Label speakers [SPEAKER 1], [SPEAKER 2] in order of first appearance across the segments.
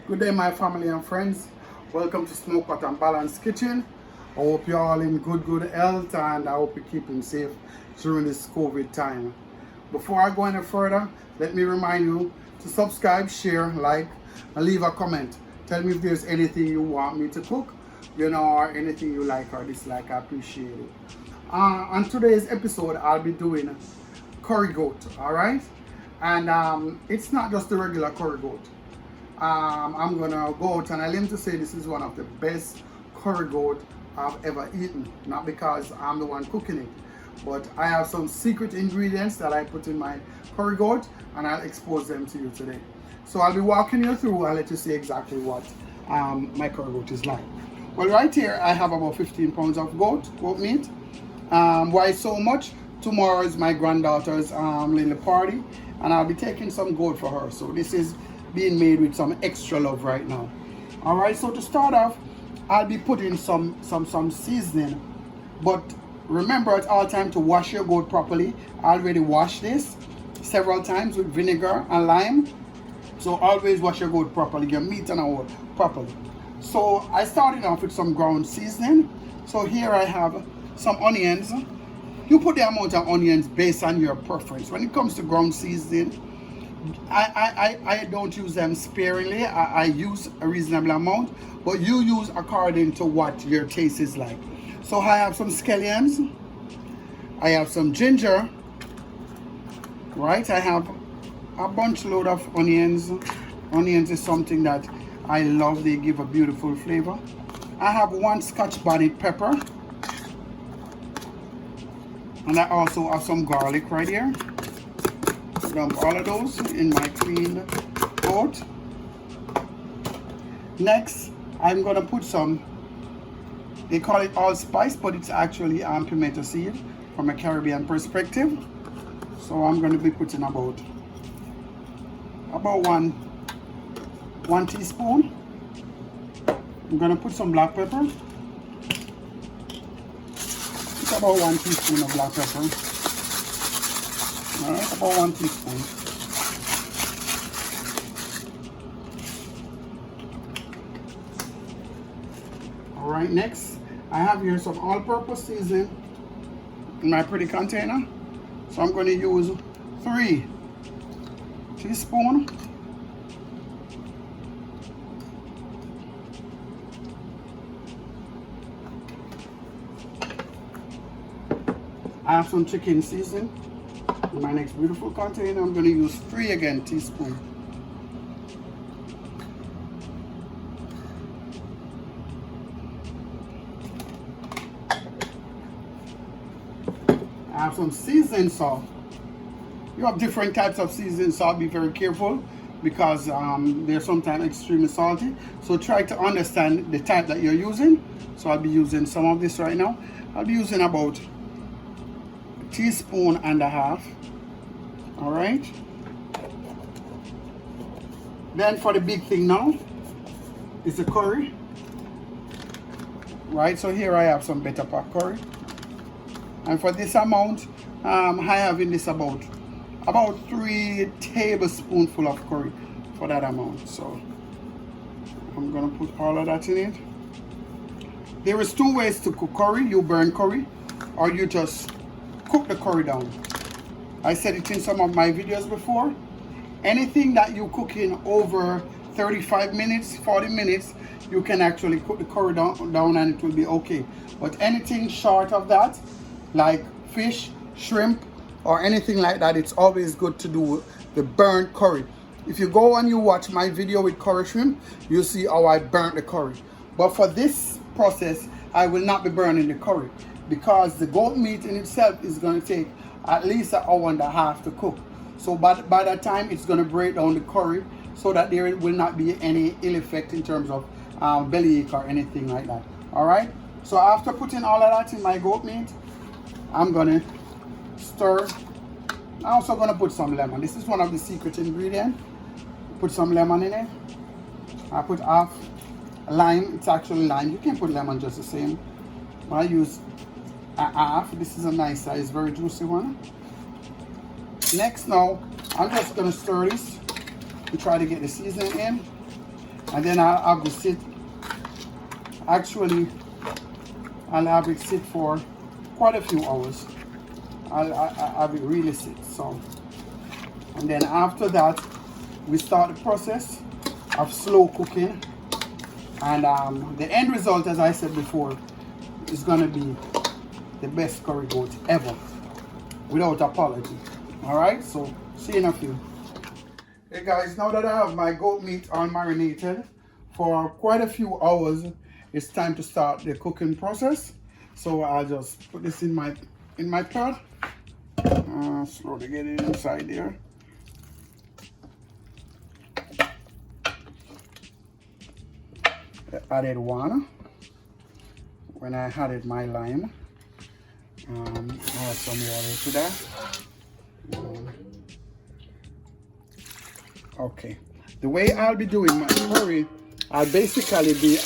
[SPEAKER 1] Good day, my family and friends. Welcome to Smokepot and Balanced Kitchen. I hope you're all in good health, and I hope you're keeping safe during this COVID time. Before I go any further, let me remind you to subscribe, share, like, and leave a comment. Tell me if there's anything you want me to cook, or anything you like or dislike. I appreciate it. On today's episode, I'll be doing curry goat, all right? And it's not just the regular curry goat. I'm gonna go out and I aim to say this is one of the best curry goat I've ever eaten. Not because I'm the one cooking it, but I have some secret ingredients that I put in my curry goat, and I'll expose them to you today. So I'll be walking you through. I'll let you see exactly what my curry goat is like. Well, right here I have about 15 pounds of goat meat. Why so much? Tomorrow is my granddaughter's little party, and I'll be taking some goat for her. So this is being made with some extra love right now. All right, so to start off, I'll be putting some seasoning, but remember at all time to wash your goat properly. I already washed this several times with vinegar and lime, so always wash your goat properly, your meat and all properly. So I started off with some ground seasoning. So here I have some onions. You put the amount of onions based on your preference. When it comes to ground seasoning, I don't use them sparingly. I use a reasonable amount, but you use according to what your taste is like. So I have some scallions, I have some ginger, right? I have a bunch load of onions. Onions is something that I love. They give a beautiful flavor. I have one Scotch bonnet pepper, and I also have some garlic right here. Dump all of those in my cleaned pot. Next, I'm gonna put some, they call it allspice, but it's actually pimento seed from a Caribbean perspective. So I'm gonna be putting about one teaspoon. I'm gonna put some black pepper. It's about 1 teaspoon of black pepper. All right, about 1 teaspoon. All right, next I have here some all-purpose seasoning in my pretty container. So I'm going to use 3 teaspoons. I have some chicken seasoning in my next beautiful container. I'm going to use 3 again teaspoons. I have some seasoning salt. You have different types of seasoning salt. Be very careful because they're sometimes extremely salty. So try to understand the type that you're using. So I'll be using some of this right now. I'll be using about 1.5 teaspoons. All right. Then for the big thing now is the curry. Right, so here I have some better pot curry. And for this amount, I have in this about 3 tablespoonfuls of curry for that amount. So I'm gonna put all of that in it. There is 2 ways to cook curry. You burn curry, or you just cook the curry down. I said it in some of my videos before. Anything that you cook in over 35 minutes, 40 minutes, you can actually cook the curry down and it will be okay. But anything short of that, like fish, shrimp, or anything like that, it's always good to do the burnt curry. If you go and you watch my video with curry shrimp, you'll see how I burnt the curry. But for this process, I will not be burning the curry because the goat meat in itself is going to take at least 1.5 hours to cook. So by that time, it's going to break down the curry so that there will not be any ill effect in terms of bellyache or anything like that. All right. So after putting all of that in my goat meat, I'm going to stir. I'm also going to put some lemon. This is one of the secret ingredients. Put some lemon in it. I put half lime. It's actually lime. You can put lemon just the same. But I use a half. This is a nice size, very juicy one. Next now, I'm just going to stir this and try to get the seasoning in. And then I'll have it sit. Actually, I'll have it sit for quite a few hours. I'll have it really sit. So, and then after that, we start the process of slow cooking. And the end result, as I said before, is gonna be the best curry goat ever, without apology. All right, so see you in a few. Hey guys, now that I have my goat meat all marinated for quite a few hours, it's time to start the cooking process. So I'll just put this in my pot. Slowly get it inside there. I added one when I added my lime. Add some water to that. Okay, the way I'll be doing my curry, I'll basically be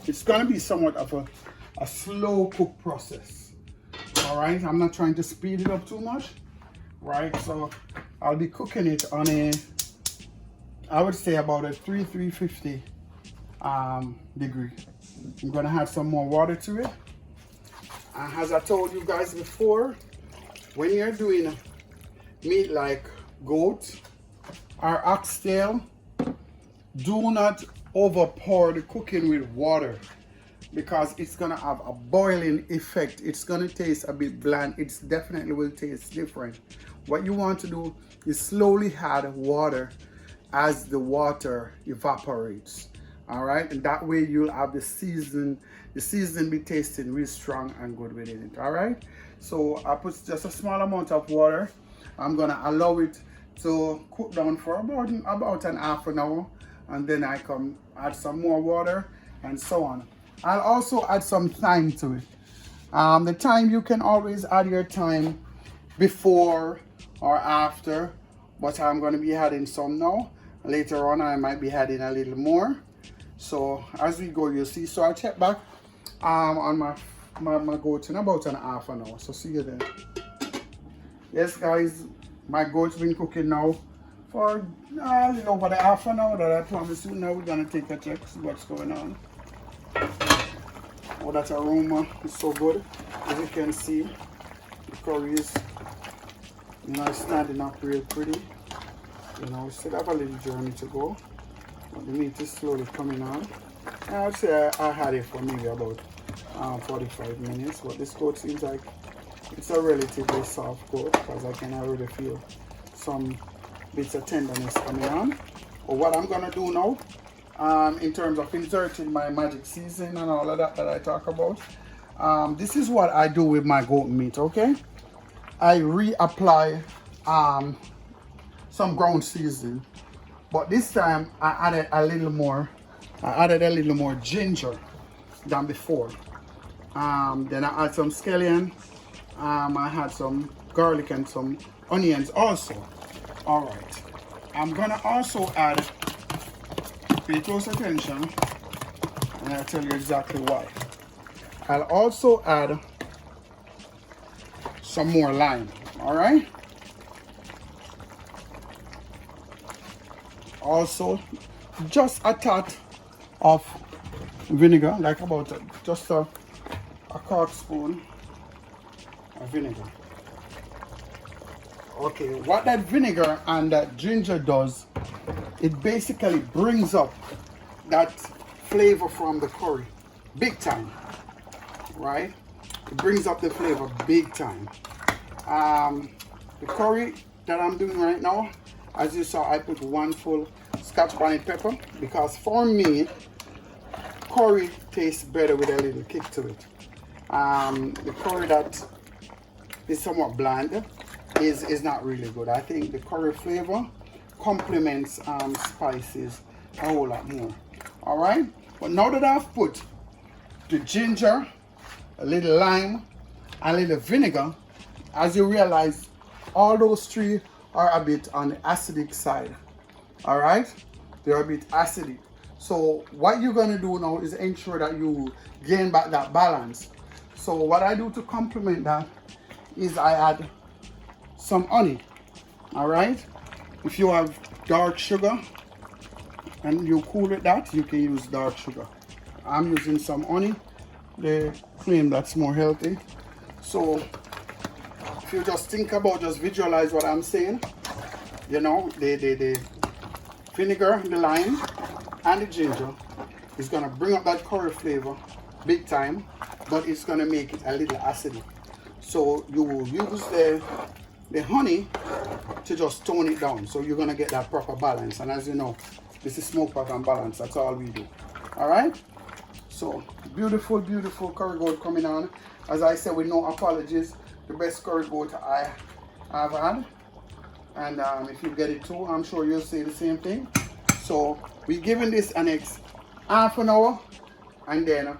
[SPEAKER 1] it's gonna be somewhat of a slow cook process. All right, I'm not trying to speed it up too much, right? So I'll be cooking it on I would say about a 350 degree. I'm gonna add some more water to it. As I told you guys before, when you're doing meat like goat or oxtail, do not over pour the cooking with water, because it's gonna have a boiling effect. It's gonna taste a bit bland. It definitely will taste different. What you want to do is slowly add water as the water evaporates. All right, and that way you'll have the season be tasting real strong and good within it. All right, so I put just a small amount of water. I'm gonna allow it to cook down for about an half an hour, and then I come add some more water and so on. I'll also add some thyme to it. The thyme, you can always add your thyme before or after, but I'm going to be adding some now. Later on I might be adding a little more. So as we go, you'll see. So I'll check back on my goat in about an half an hour. So see you then. Yes guys, my goat's been cooking now for a little over the half an hour that I promised you. Now we're gonna take a check, see what's going on. Oh, that aroma is so good. As you can see, the curry is, standing up real pretty. We still have a little journey to go, but the meat is slowly coming on. And I would say I had it for maybe about 45 minutes, but this goat seems like it's a relatively soft goat, because I can already feel some bits of tenderness coming on. But what I'm gonna do now, in terms of inserting my magic seasoning and all of that I talk about, this is what I do with my goat meat. Okay, I reapply some ground seasoning, but this time I added a little more ginger than before. Then I add some scallion. I had some garlic and some onions also. All right, I'm gonna also add, pay close attention, and I'll tell you exactly why. I'll also add some more lime. All right, also just a tot of vinegar, like about just a quarter spoon of vinegar. Okay, what that vinegar and that ginger does, it basically brings up that flavor from the curry big time, right? It brings up the flavor big time. The curry that I'm doing right now, as you saw, I put 1 full Scotch bonnet pepper, because for me, curry tastes better with a little kick to it. The curry that is somewhat bland is not really good. I think the curry flavor complements spices a whole lot more. All right, but now that I've put the ginger, a little lime, a little vinegar, as you realize, all those three are a bit on the acidic side. All right, they're a bit acidic. So what you're gonna do now is ensure that you gain back that balance. So what I do to complement that is I add some honey. All right, if you have dark sugar, and you cool with that, you can use dark sugar. I'm using some honey. They claim that's more healthy. So if you just think about, just visualize what I'm saying, you know, the vinegar, the lime, and the ginger is gonna bring up that curry flavor big time, but it's gonna make it a little acidic. So you will use the honey to just tone it down. So you're gonna get that proper balance. And as you know, this is smoke pot and balance. That's all we do. All right. So beautiful, beautiful curry goat coming on. As I said, with no apologies, the best curry goat I've had. And if you get it too, I'm sure you'll say the same thing. So we're giving this an next half an hour, and then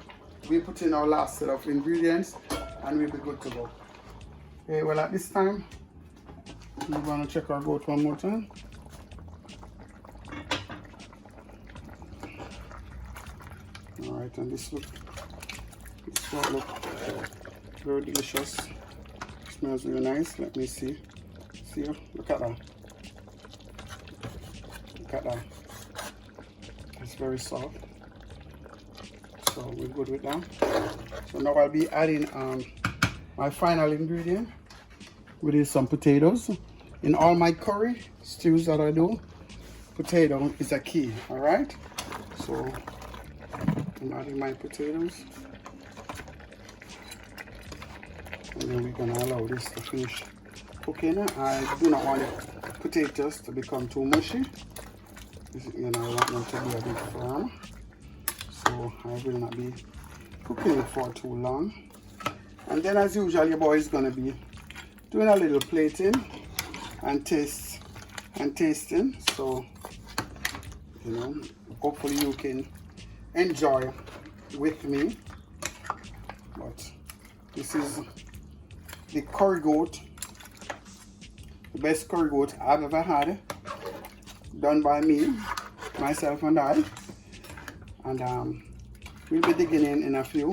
[SPEAKER 1] we put in our last set of ingredients, and we'll be good to go. Okay, well at this time, we're gonna check our goat one more time. All right, and this one look very delicious. Smells really nice. Let me see. See, look at that. Look at that. It's very soft. So we're good with that. So now I'll be adding my final ingredient, which is some potatoes. In all my curry stews that I do, potato is a key. All right. So I'm adding my potatoes, and then we're gonna allow this to finish cooking. I do not want the potatoes to become too mushy. You know, I want them to be a bit firm, so I will not be cooking it for too long. And then, as usual, your boy is gonna be doing a little plating and tasting. So, you know, hopefully you can enjoy with me. But this is the curry goat, the best curry goat I've ever had, done by me, myself and I. And we'll be digging in a few.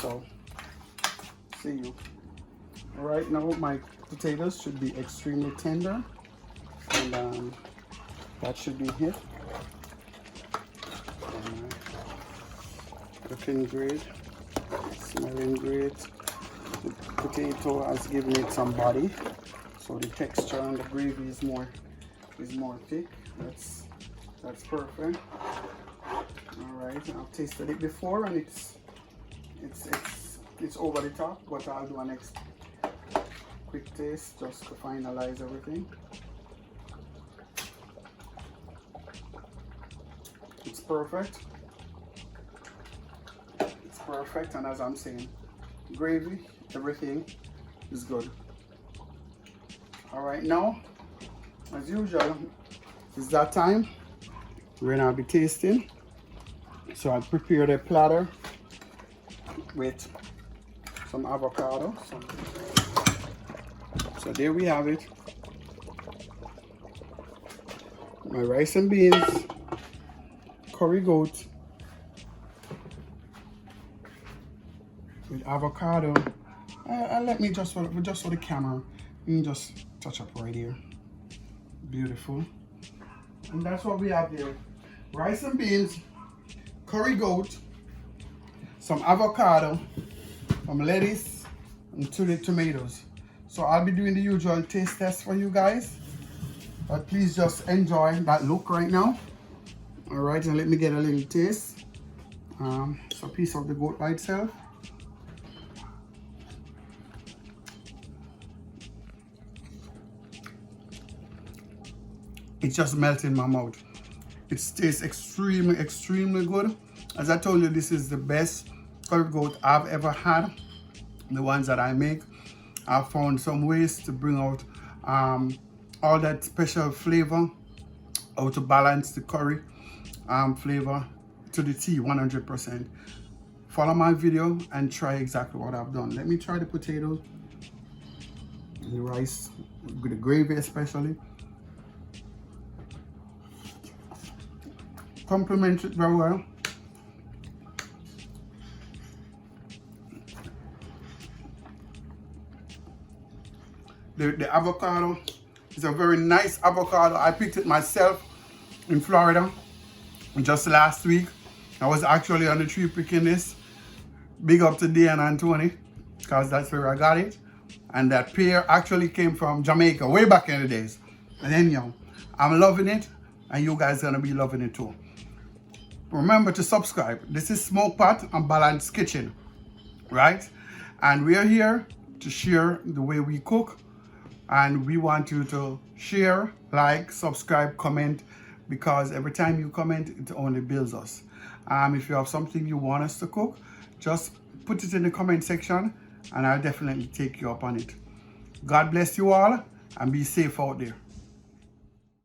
[SPEAKER 1] So see you. All right, now my potatoes should be extremely tender, and that should be it. Looking great, smelling great. The potato has given it some body, so the texture and the gravy is more thick. That's perfect. All right, I've tasted it before, and it's over the top, but I'll do a next quick taste just to finalize everything. It's perfect. It's perfect, and as I'm saying, gravy, everything is good. All right, now, as usual, it's that time. We're gonna be tasting. So I prepared a platter with some avocado. So there we have it. My rice and beans, curry goat with avocado. Let me just for the camera, you can just touch up right here. Beautiful. And that's what we have there. Rice and beans, curry goat, some avocado, some lettuce, and 2 tomatoes. So I'll be doing the usual taste test for you guys. But please just enjoy that look right now. All right, and let me get a little taste. It's a piece of the goat by itself. It just melts in my mouth. It tastes extremely good. As I told you, this is the best curry goat I've ever had. The ones that I make, I've found some ways to bring out all that special flavor, or to balance the curry flavor to the T 100%. Follow my video and try exactly what I've done. Let me try the potatoes, the rice, with the gravy especially. Complements it very well. The avocado is a very nice avocado. I picked it myself in Florida. Just last week, I was actually on the tree picking this. Big up to Dan and Tony, because that's where I got it. And that pear actually came from Jamaica way back in the days. And anyhow, I'm loving it, and you guys are gonna be loving it too. Remember to subscribe. This is Smokepot and Balanced Kitchen, right? And we are here to share the way we cook, and we want you to share, like, subscribe, comment, because every time you comment, it only builds us. If you have something you want us to cook, just put it in the comment section, and I'll definitely take you up on it. God bless you all, and be safe out there.